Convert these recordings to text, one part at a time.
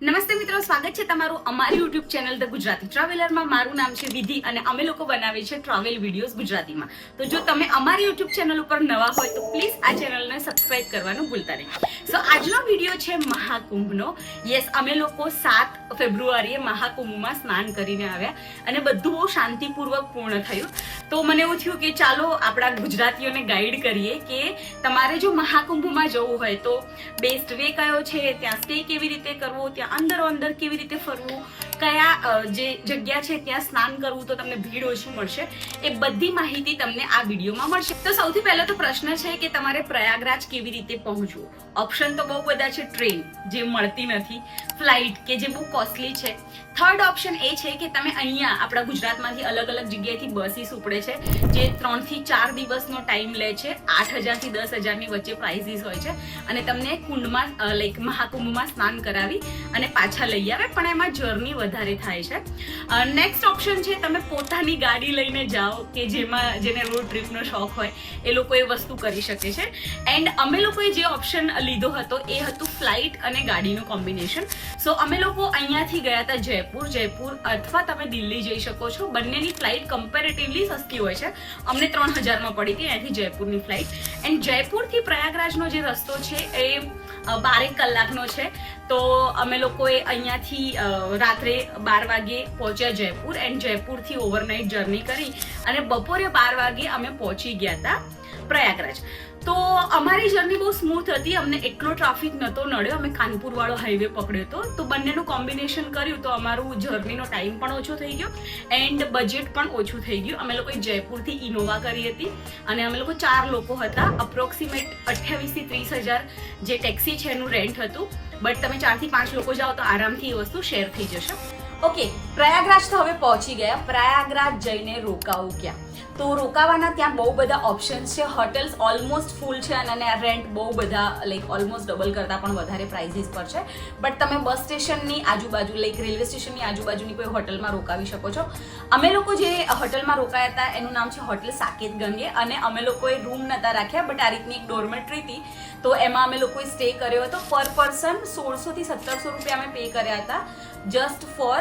નમસ્તે મિત્રો, સ્વાગત છે તમારું અમારી યુટ્યુબ ચેનલ ધ ગુજરાતી ટ્રાવેલરમાં. મારું નામ છે વિધિ અને અમે લોકો બનાવીએ છીએ ટ્રાવેલ વિડીયોઝ ગુજરાતીમાં. તો જો તમે અમારી યુટ્યુબ ચેનલ ઉપર નવા હોય તો પ્લીઝ આ ચેનલને સબસ્ક્રાઇબ કરવાનું ભૂલતા નહીં. સો આજનો વિડીયો છે મહાકુંભનો. યસ, અમે લોકો 7 ફેબ્રુઆરીએ મહાકુંભમાં સ્નાન કરીને આવ્યા અને બધું બહુ શાંતિપૂર્વક પૂર્ણ થયું. તો મને એવું થયું કે ચાલો આપણા ગુજરાતીઓને ગાઈડ કરીએ કે તમારે જો મહાકુંભમાં જવું હોય તો બેસ્ટ વે કયો છે, ત્યાં સ્ટે કેવી રીતે કરવો, ત્યાં અંદર કેવી રીતે ફરવું, કયા જે જગ્યા છે ત્યાં સ્નાન કરવું તો તમને ભીડ ઓછી મળશે, એ બધી માહિતી તમને આ વિડીયોમાં મળશે. તો સૌથી પહેલો તો પ્રશ્ન છે કે તમારે પ્રયાગરાજ કેવી રીતે પહોંચવું. ઓપ્શન તો બહુ બધા છે. ટ્રેન જે મળતી નથી, ફ્લાઇટ કે જે બહુ કોસ્ટલી છે. થર્ડ ઓપ્શન એ છે કે તમે અહીંયા આપણા ગુજરાતમાંથી અલગ અલગ જગ્યાએથી બસીસ ઉપડે છે જે 3 થી 4 દિવસનો ટાઈમ લે છે. 8,000 થી 10,000 ની વચ્ચે પ્રાઇઝીસ હોય છે અને તમને કુંડમાં લાઈક મહાકુંભમાં સ્નાન કરાવી અને પાછા લઈ આવે, પણ એમાં જર્ની વધારે થાય છે. નેક્સ્ટ ઓપ્શન છે તમે પોતાની ગાડી લઈને જાઓ કે જેને રોડ ટ્રીપનો શોખ હોય એ લોકો એ વસ્તુ કરી શકે છે. એન્ડ અમે લોકોએ જે ઓપ્શન લીધો હતો એ હતું ફ્લાઇટ અને ગાડીનું કોમ્બિનેશન. સો અમે લોકો અહીંયાથી ગયા હતા જયપુર અથવા તમે દિલ્હી જઈ શકો છો. બંનેની ફ્લાઇટ કમ્પેરેટિવલી સસ્તી હોય છે. અમને 3,000માં પડી હતી અહીંયાથી જયપુરની ફ્લાઇટ. એન્ડ જયપુરથી પ્રયાગરાજનો જે રસ્તો છે એ 12 કલાકનો છે. તો અમે લોકોએ અહીંયાથી રાત્રે 12 વાગે પહોંચ્યા જયપુર એન્ડ જયપુરથી ઓવરનાઇટ જર્ની કરી અને બપોરે 12 વાગે અમે પહોંચી ગયા હતા પ્રયાગરાજ. તો અમારી જર્ની બહુ સ્મૂથ હતી, અમને એટલો ટ્રાફિક નહોતો નડ્યો. અમે કાનપુર વાળો હાઈવે પકડ્યો હતો. તો બંનેનું કોમ્બિનેશન કર્યું તો અમારું જર્નીનો ટાઈમ પણ ઓછો થઈ ગયો એન્ડ બજેટ પણ ઓછું થઈ ગયું. અમે લોકોએ જયપુરથી ઇનોવા કરી હતી અને અમે લોકો 4 લોકો હતા. અપ્રોક્સિમેટ 28,000 થી 30,000 જે ટેક્સી છે એનું રેન્ટ હતું. બટ તમે 4 થી 5 લોકો જાઓ તો આરામથી એ વસ્તુ શેર થઈ જશે. ઓકે, પ્રયાગરાજ તો હવે પહોંચી ગયા. પ્રયાગરાજ જઈને રોકાવું ક્યાં? તો રોકાવાના ત્યાં બહુ બધા ઓપ્શન્સ છે. હોટેલ્સ ઓલમોસ્ટ ફૂલ છે અને રેન્ટ બહુ બધા લાઈક ઓલમોસ્ટ ડબલ કરતાં પણ વધારે પ્રાઇઝીસ પર છે. બટ તમે બસ સ્ટેશનની આજુબાજુ લાઈક રેલવે સ્ટેશનની આજુબાજુની કોઈ હોટલમાં રોકાવી શકો છો. અમે લોકો જે હોટલમાં રોકાયા હતા એનું નામ છે હોટેલ સાકેત ગંગે અને અમે લોકોએ રૂમ નહોતા રાખ્યા બટ આ રીતની એક ડોર્મેટરી હતી. તો એમાં અમે લોકોએ સ્ટે કર્યો હતો. પર પર્સન 1,600 થી 1,700 રૂપિયા અમે પે કર્યા હતા જસ્ટ ફોર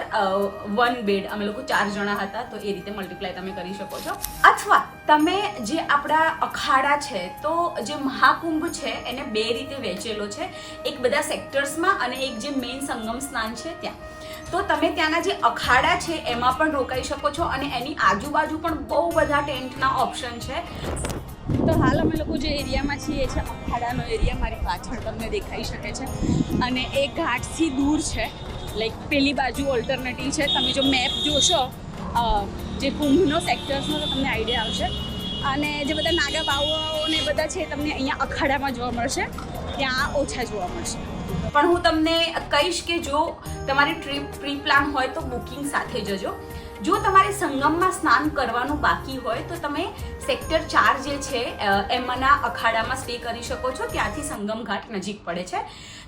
1 બેડ. અમે લોકો 4 જણા હતા તો એ રીતે મલ્ટીપ્લાય તમે કરી શકો છો. અથવા તમે જે આપણા અખાડા છે તો જે મહાકુંભ છે એને 2 રીતે વહેંચેલો છે, એક બધા સેક્ટર્સમાં અને એક જે મેઇન સંગમ સ્નાન છે ત્યાં. તો તમે ત્યાંના જે અખાડા છે એમાં પણ રોકાઈ શકો છો અને એની આજુબાજુ પણ બહુ બધા ટેન્ટના ઓપ્શન છે. તો હાલ અમે લોકો જે એરિયામાં છીએ છે અખાડાનો એરિયા, મારી પાછળ તમને દેખાઈ શકે છે અને એ ઘાટથી દૂર છે. લાઈક પેલી બાજુ ઓલ્ટરનેટિવ છે. તમે જો મેપ જોશો જે કુંભનો સેક્ટર્સનો તો તમને આઈડિયા આવશે. અને જે બધા નાગા બાવાઓ ને બધા છે તમને અહીંયા અખાડામાં જોવા મળશે, ત્યાં ઓછા જોવા મળશે. પણ હું તમને કહીશ કે જો તમારી ટ્રીપ પ્રી પ્લાન હોય તો બુકિંગ સાથે જજો. જો તમારે સંગમમાં સ્નાન કરવાનું બાકી હોય તો તમે સેક્ટર 4 જે છે એમાંના અખાડામાં સ્ટે કરી શકો છો. ત્યાંથી સંગમ ઘાટ નજીક પડે છે.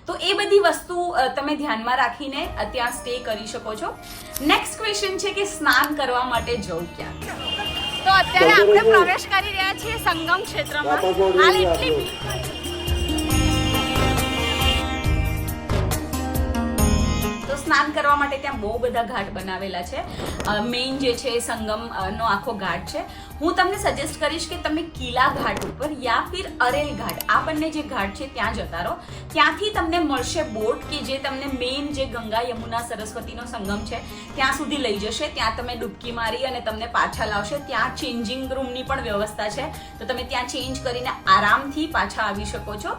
તો એ બધી વસ્તુ તમે ધ્યાનમાં રાખીને ત્યાં સ્ટે કરી શકો છો. નેક્સ્ટ ક્વેશ્ચન છે કે સ્નાન કરવા માટે જવું ક્યાં? તો અત્યારે આપણે પ્રવેશ કરી રહ્યા છીએ સંગમ ક્ષેત્રમાં. હાલ એટલી સ્નાન કરવા માટે ત્યાં બહુ બધા ઘાટ બનાવેલા છે. મેઇન જે છે સંગમ નો આખો ઘાટ છે. હું તમને સજેસ્ટ કરીશ કે તમે કિલા ઘાટ ઉપર યા ફિર અરેલ ઘાટ, આ બંને જે ઘાટ છે ત્યાં જતા રહો. ત્યાંથી તમને મળશે બોટ કે જે તમને મેઇન જે ગંગા યમુના સરસ્વતીનો સંગમ છે ત્યાં સુધી લઈ જશે. ત્યાં તમે ડૂબકી મારી અને તમને પાછા લાવશે. ત્યાં ચેન્જિંગ રૂમની પણ વ્યવસ્થા છે તો તમે ત્યાં ચેન્જ કરીને આરામથી પાછા આવી શકો છો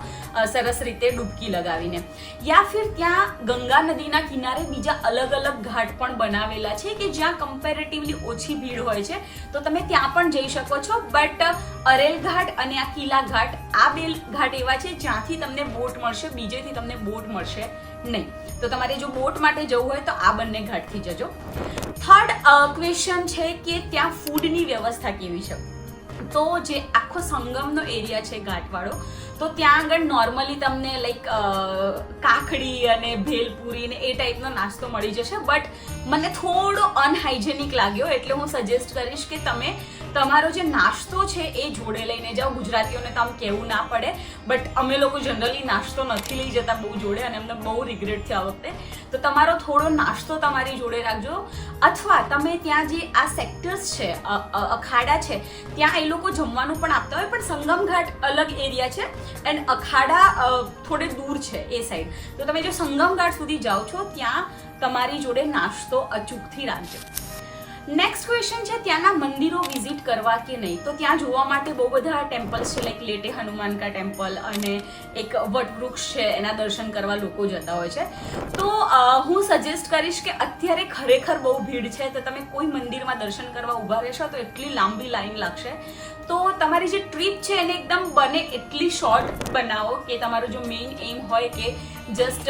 સરસ રીતે ડૂબકી લગાવીને. યા ફિર ત્યાં ગંગા નદીના કિનારે બીજા અલગ અલગ ઘાટ પણ બનાવેલા છે કે જ્યાં કમ્પેરેટિવલી ઓછી ભીડ હોય છે તો તમે ત્યાં પણ જઈ શકો છો. બટ અરેલ ઘાટ અને આ કિલા ઘાટ, આ 2 ઘાટ એવા છે જ્યાંથી તમને બોટ મળશે, બીજેથી તમને બોટ મળશે નહીં. તો તમારે જો બોટ માટે જવું હોય તો આ બંને ઘાટથી જજો. થર્ડ ક્વેશ્ચન છે કે ત્યાં ફૂડની વ્યવસ્થા કેવી છે? તો જે આખો સંગમનો એરિયા છે ઘાટવાળો, તો ત્યાં આગળ નોર્મલી તમને લાઈક કાકડી અને ભેલપુરી ને એ ટાઈપનો નાસ્તો મળી જશે. બટ મને થોડો અનહાઇજેનિક લાગ્યો, એટલે હું સજેસ્ટ કરીશ કે તમે તમારો જે નાસ્તો છે એ જોડે લઈને જાઓ. ગુજરાતીઓને તો આમ કહેવું ના પડે, બટ અમે લોકો જનરલી નાસ્તો નથી લઈ જતા બહુ જોડે, અને અમને બહુ રિગ્રેટ થયો આ વખતે. તો તમારો થોડો નાસ્તો તમારી જોડે રાખજો. અથવા તમે ત્યાં જે આ સેક્ટર્સ છે, અખાડા છે, ત્યાં એ લોકો જમવાનું પણ આપતા હોય, પણ સંગમ ઘાટ અલગ એરિયા છે એન્ડ અખાડા થોડે દૂર છે એ સાઈડ. તો તમે જો સંગમ ઘાટ સુધી જાઓ છો ત્યાં તમારી જોડે નાસ્તો અચૂકથી રાખજો. નેક્સ્ટ ક્વેશ્ચન છે ત્યાંના મંદિરો વિઝિટ કરવા કે નહીં. તો ત્યાં જોવા માટે બહુ બધા ટેમ્પલ્સ છે, લાઈક લેટે હનુમાન કા ટેમ્પલ અને એક વટવૃક્ષ છે, એના દર્શન કરવા લોકો જતા હોય છે. તો હું સજેસ્ટ કરીશ કે અત્યારે ખરેખર બહુ ભીડ છે, તો તમે કોઈ મંદિરમાં દર્શન કરવા ઊભા રહેશો તો એટલી લાંબી લાઈન લાગશે. તો તમારી જે ટ્રીપ છે એને એકદમ બને એટલી શોર્ટ બનાવો, કે તમારો જો મેઇન એમ હોય કે જસ્ટ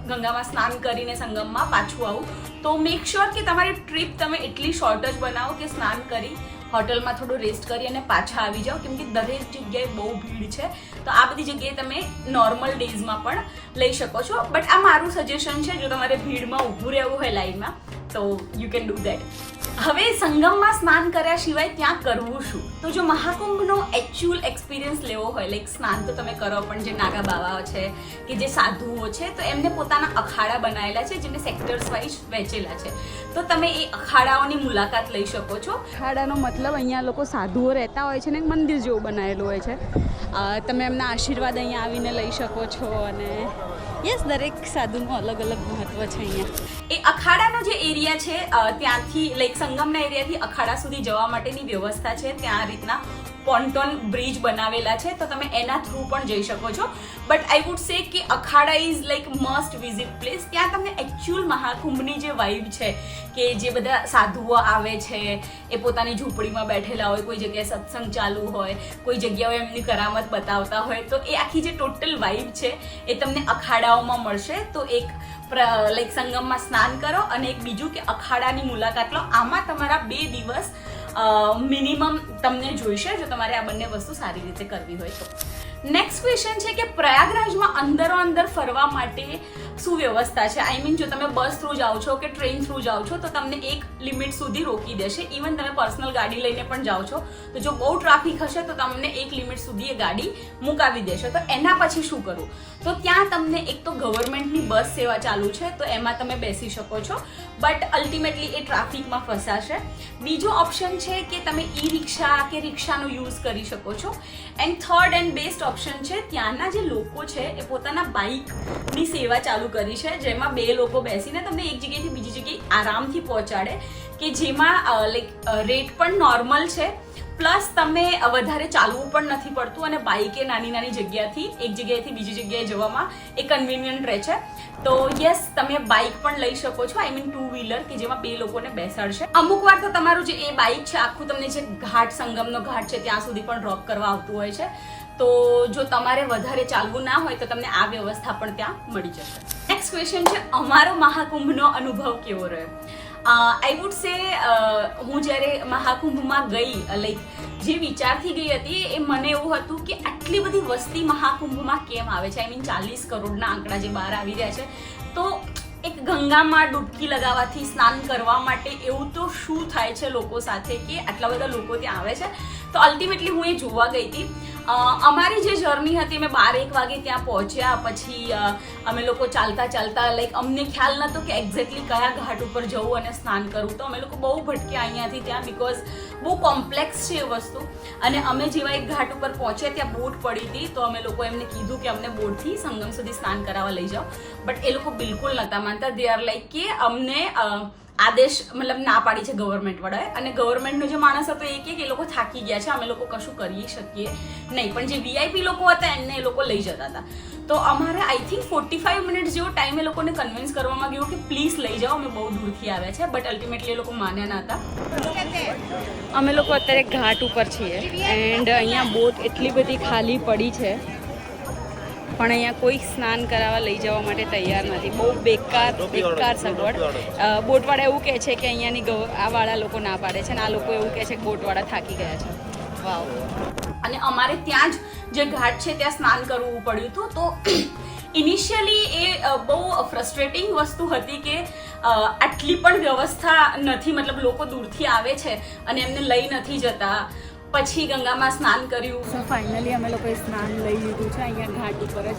ગંગામાં સ્નાન કરીને સંગમમાં પાછું આવું, તો મેક શ્યોર કે તમારી ટ્રીપ તમે એટલી શોર્ટ જ બનાવો કે સ્નાન કરી હોટલમાં થોડું રેસ્ટ કરી અને પાછા આવી જાઓ, કેમ કે દરેક જગ્યાએ બહુ ભીડ છે. તો આ બધી જગ્યાએ તમે નોર્મલ ડેઝમાં પણ લઈ શકો છો. બટ આ મારું સજેશન છે, જો તમારે ભીડમાં ઊભું રહેવું હોય લાઈનમાં તો યુ કેન ડુ દેટ. હવે સંગમમાં સ્નાન કર્યા સિવાય ત્યાં કરવું શું? તો જો મહાકુંભનો એકચ્યુઅલ એક્સપિરિયન્સ લેવો હોય, લાઈક સ્નાન તો તમે કરો, પણ જે નાગા બાવાઓ છે કે જે સાધુઓ છે, તો એમને પોતાના અખાડા બનાવેલા છે જેને સેક્ટર્સ વાઇઝ વહેંચેલા છે. તો તમે એ અખાડાઓની મુલાકાત લઈ શકો છો. અખાડાનો મતલબ અહીંયા લોકો સાધુઓ રહેતા હોય છે ને મંદિર જેવું બનાવેલું હોય છે. તમે એમના આશીર્વાદ અહીંયા આવીને લઈ શકો છો. અને યસ, દરેક સાધુનું અલગ અલગ મહત્વ છે અહીંયા. એ અખાડાનો જે એરિયા છે ત્યાંથી લાઈક સંગમના એરિયાથી અખાડા સુધી જવા માટેની વ્યવસ્થા છે. ત્યાં આ રીતના પોન્ટોન બ્રિજ બનાવેલા છે, તો તમે એના થ્રુ પણ જઈ શકો છો. બટ આઈ વુડ સે કે અખાડા is like must visit place. ત્યાં તમને એકચ્યુઅલ મહાકુંભની જે વાઇબ છે, કે જે બધા સાધુઓ આવે છે, એ પોતાની ઝૂંપડીમાં બેઠેલા હોય, કોઈ જગ્યાએ સત્સંગ ચાલુ હોય, કોઈ જગ્યાએ એમની કરામત બતાવતા હોય, તો એ આખી જે ટોટલ વાઇબ છે એ તમને અખાડાઓમાં મળશે. તો એક લાઈક સંગમમાં સ્નાન કરો, અને એક બીજું કે અખાડાની મુલાકાત લો. આમાં તમારા 2 દિવસ મિનિમમ તમને જોઈશે, જો તમારે આ બંને વસ્તુ સારી રીતે કરવી હોય તો. નેક્સ્ટ ક્વેશ્ચન છે કે પ્રયાગરાજમાં અંદરો અંદર ફરવા માટે શું વ્યવસ્થા છે? આઈ મીન, જો તમે બસ થ્રુ જાઓ છો કે ટ્રેન થ્રુ જાઓ છો તો તમને એક લિમિટ સુધી રોકી દેશે. ઇવન તમે પર્સનલ ગાડી લઈને પણ જાઓ છો તો જો બહુ ટ્રાફિક હશે તો તમને એક લિમિટ સુધી એ ગાડી મુકાવી દેશે. તો એના પછી શું કરવું? તો ત્યાં તમને એક તો ગવર્મેન્ટની બસ સેવા ચાલુ છે, તો એમાં તમે બેસી શકો છો, બટ અલ્ટિમેટલી એ ટ્રાફિકમાં ફસાશે. બીજો ઓપ્શન છે કે તમે ઈ રિક્ષા કે રિક્ષાનો યુઝ કરી શકો છો. And third and best option છે, ત્યાંના જે લોકો છે એ પોતાના બાઇકની સેવા ચાલુ કરી છે, જેમાં 2 લોકો બેસીને તમને એક જગ્યાએથી બીજી જગ્યાએ આરામથી પહોંચાડે, કે જેમાં લાઈક રેટ પણ નોર્મલ છે, પ્લસ તમે વધારે ચાલવું પણ નથી પડતું, અને બાઇકે નાની નાની જગ્યાથી એક જગ્યાએથી બીજી જગ્યાએ જવામાં એ કન્વિનિયન્ટ રહે છે. તો યસ, તમે બાઇક પણ લઈ શકો છો, આઈ મીન 2 વ્હીલર, કે જેમાં 2 લોકોને બેસાડશે. અમુક વાર તો તમારું જે એ બાઇક છે આખું તમને જે ઘાટ, સંગમનો ઘાટ છે ત્યાં સુધી પણ ડ્રોપ કરવા આવતું હોય છે. તો જો તમારે વધારે ચાલવું ના હોય તો તમને આ વ્યવસ્થા પણ ત્યાં મળી જશે. નેક્સ્ટ ક્વેશ્ચન છે, અમારો મહાકુંભનો અનુભવ કેવો રહ્યો? આઈ વુડ સે હું જ્યારે મહાકુંભમાં ગઈ, લાઈક જે વિચારથી ગઈ હતી એ મને એવું હતું કે આટલી બધી વસ્તી મહાકુંભમાં કેમ આવે છે. આઈ મીન 40 કરોડના આંકડા જે બહાર આવી રહ્યા છે, તો એક ગંગામાં ડૂબકી લગાવવાથી સ્નાન કરવા માટે એવું તો શું થાય છે લોકો સાથે કે આટલા બધા લોકો ત્યાં આવે છે? તો અલ્ટિમેટલી હું એ જોવા ગઈ હતી. અમારી જે જર્ની હતી, અમે 12-1 વાગે ત્યાં પહોંચ્યા. પછી અમે લોકો ચાલતા ચાલતા, લાઈક અમને ખ્યાલ નહોતો કે એક્ઝેક્ટલી કયા ઘાટ ઉપર જવું અને સ્નાન કરવું. તો અમે લોકો બહુ ભટક્યા અહીંયાથી ત્યાં, બિકોઝ બહુ કોમ્પ્લેક્સ છે એ વસ્તુ. અને અમે જેવા એક ઘાટ ઉપર પહોંચ્યા ત્યાં બોટ પડી હતી, તો અમે લોકો એમને કીધું કે અમને બોટથી સંગમ સુધી સ્નાન કરાવવા લઈ જાઓ, બટ એ લોકો બિલકુલ નહોતા માનતા. દે આર લાઈક કે અમને આદેશ મતલબ ના પાડી છે ગવર્મેન્ટ વાળાએ, અને ગવર્મેન્ટનો જે માણસ હતો એ કે એ લોકો થાકી ગયા છે, અમે લોકો કશું કરી શકીએ નહીં. પણ જે વીઆઈપી લોકો હતા એમને એ લોકો લઈ જતા હતા. તો અમારે આઈ થિંક 45 મિનિટ્સ જેવો ટાઈમ એ લોકોને કન્વિન્સ કરવામાં ગયો કે પ્લીઝ લઈ જાઓ, અમે બહુ દૂરથી આવ્યા છે, બટ અલ્ટિમેટલી એ લોકો માન્યા ના હતા. અમે લોકો અત્યારે ઘાટ ઉપર છીએ, એન્ડ અહીંયા બોટ એટલી બધી ખાલી પડી છે, પણ અહીંયા કોઈ સ્નાન કરાવવા લઈ જવા માટે તૈયાર નથી. બહુ બેકાર સગવડ. બોટવાળા એવું કહે છે કે અહીંયાની આ વાળા લોકો ના પાડે છે, અને આ લોકો એવું કહે છે કે બોટવાળા થાકી ગયા છે. વાવ. અને અમારે ત્યાં જ જે ઘાટ છે ત્યાં સ્નાન કરવું પડ્યું હતું. તો ઇનિશિયલી એ બહુ ફ્રસ્ટ્રેટિંગ વસ્તુ હતી કે આટલી પણ વ્યવસ્થા નથી, મતલબ લોકો દૂરથી આવે છે અને એમને લઈ નથી જતા. પછી ગંગામાં સ્નાન કર્યું. સો ફાઇનલી અમે લોકોએ સ્નાન લઈ લીધું છે. અહીંયા ઘાટ ઉપર જ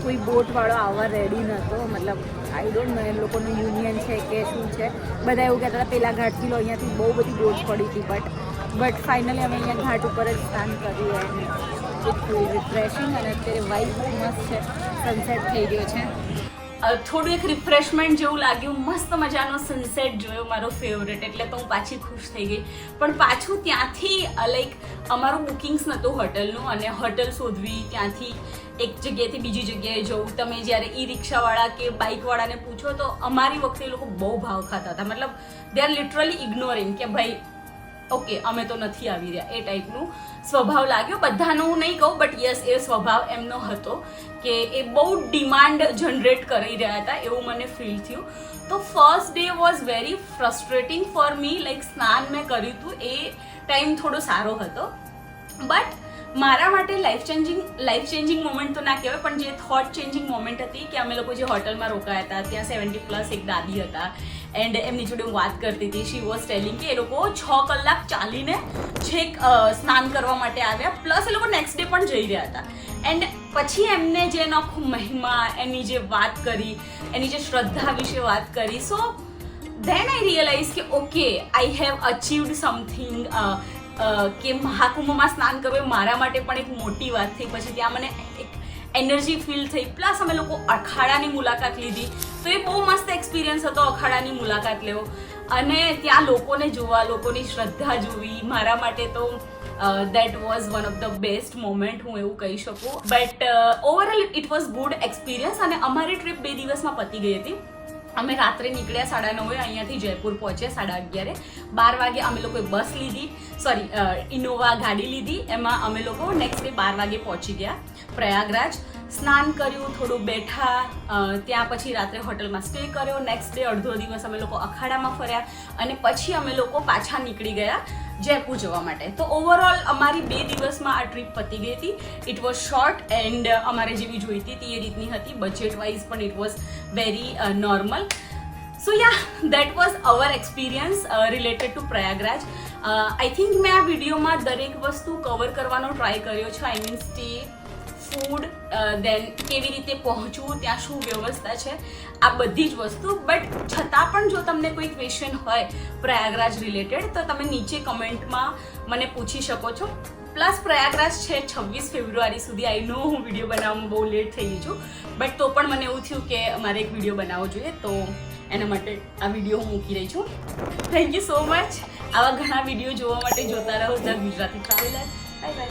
કોઈ બોટવાળો આવવા રેડી નહોતો, મતલબ આઈ ડોન્ટ નો એ લોકોનું યુનિયન છે કે શું છે. બધા એવું કહેતા હતા પેલા ઘાટથી લો, અહીંયાથી બહુ બધી બોટ પડી હતી. બટ ફાઇનલી અમે અહીંયા ઘાટ ઉપર જ સ્નાન કર્યું એન્ડ ઇટ ફીલ રિફ્રેશિંગ. અને અત્યારે વાઇબ બહુ મસ્ત છે, સનસેટ થઈ ગયો છે. થોડું એક રિફ્રેશમેન્ટ જેવું લાગ્યું. મસ્ત મજાનો સનસેટ જોયો, મારો ફેવરેટ, એટલે તો હું પાછી ખુશ થઈ ગઈ. પણ પાછું ત્યાંથી લાઈક અમારું બુકિંગ્સ નહોતું હોટલનું, અને હોટલ શોધવી, ત્યાંથી એક જગ્યાએથી બીજી જગ્યાએ જવું. તમે જ્યારે ઈ રિક્ષાવાળા કે બાઇકવાળાને પૂછો તો અમારી વખતે એ લોકો બહુ ભાવ ખાતા હતા. મતલબ દે આર લિટરલી ઇગ્નોરિંગ કે ભાઈ ઓકે અમે તો નથી આવી રહ્યા, એ ટાઈપનું સ્વભાવ લાગ્યો. બધાનું હું નહીં કહું, બટ યસ એ સ્વભાવ એમનો હતો કે એ બહુ ડિમાન્ડ જનરેટ કરી રહ્યા હતા, એવું મને ફીલ થયું. તો first day was very frustrating for me. Like સ્નાન મેં કર્યું હતું, એ ટાઈમ થોડો સારો હતો. બટ મારા માટે લાઈફ ચેન્જિંગ મોમેન્ટ તો ના કહેવાય, પણ જે થોટ ચેન્જિંગ મોમેન્ટ હતી કે અમે લોકો જે હોટલમાં રોકાયા હતા ત્યાં 70+ એક દાદી હતા એન્ડ એમની જોડે હું વાત કરતી હતી. શી વોઝ ટેલિંગ કે એ લોકો 6 કલાક ચાલીને છેક સ્નાન કરવા માટે આવ્યા, પ્લસ એ લોકો નેક્સ્ટ ડે પણ જઈ રહ્યા હતા. એન્ડ પછી એમને જે એનો આખો મહિમા, એની જે વાત કરી, એની જે શ્રદ્ધા વિશે વાત કરી, સો ધેન આઈ રિયલાઇઝ કે ઓકે આઈ હેવ અચીવડ સમથિંગ. કે મહાકુંભમાં સ્નાન કરવું મારા માટે પણ એક મોટી વાત થઈ. પછી ત્યાં મને એક એનર્જી ફીલ થઈ. પ્લસ અમે લોકો અખાડાની મુલાકાત લીધી, તો એ બહુ મસ્ત એક્સપિરિયન્સ હતો અખાડાની મુલાકાત લેવો અને ત્યાં લોકોને જોવા, લોકોની શ્રદ્ધા જોવી. મારા માટે તો that was one of the best moment, હું એવું કહી શકું. But overall it was good experience. અને અમારી ટ્રીપ 2 દિવસમાં પતી ગઈ હતી. અમે રાત્રે નીકળ્યા 9:30 અહીંયાથી જયપુર પહોંચ્યા 11:30. 12 વાગે અમે લોકોએ બસ લીધી, ઇનોવા ગાડી લીધી. એમાં અમે લોકો નેક્સ્ટ ડે 12 વાગે પહોંચી ગયા પ્રયાગરાજ. સ્નાન કર્યું, થોડું બેઠા, ત્યાં પછી રાત્રે હોટલમાં સ્ટે કર્યો. નેક્સ્ટ ડે અડધો દિવસ અમે લોકો અખાડામાં ફર્યા અને પછી અમે લોકો પાછા નીકળી ગયા જયપુર જવા માટે. તો ઓવરઓલ અમારી 2 દિવસમાં આ ટ્રીપ પતી ગઈ હતી. ઇટ વોઝ શોર્ટ એન્ડ અમારે જેવી જોઈતી હતી એ રીતની હતી. બજેટ વાઇઝ પણ it was very normal. So yeah, that was hour experience related to Prayagraj. I think મેં આ વિડીયોમાં દરેક વસ્તુ કવર કરવાનો ટ્રાય કર્યો છે. આઈ મીન સ્ટે, ફૂડ, દેન કેવી રીતે પહોંચવું, ત્યાં શું વ્યવસ્થા છે, આ બધી જ વસ્તુ. બટ છતાં પણ જો તમને કોઈ ક્વેશ્ચન હોય પ્રયાગરાજ રિલેટેડ તો તમે નીચે કમેન્ટમાં મને પૂછી શકો છો. પ્લસ પ્રયાગરાજ છે 26 ફેબ્રુઆરી સુધી. આઈ નો હું વિડીયો બનાવવામાં બહુ લેટ થઈ ગઈ છું, બટ તો પણ મને એવું થયું કે મારે એક વિડીયો બનાવવો જોઈએ, તો એના માટે આ વિડીયો હું મૂકી રહી છું. Thank you so much. આવા ઘણા વિડીયો જોવા માટે જોતા રહો the Gujarati traveller. Bye bye.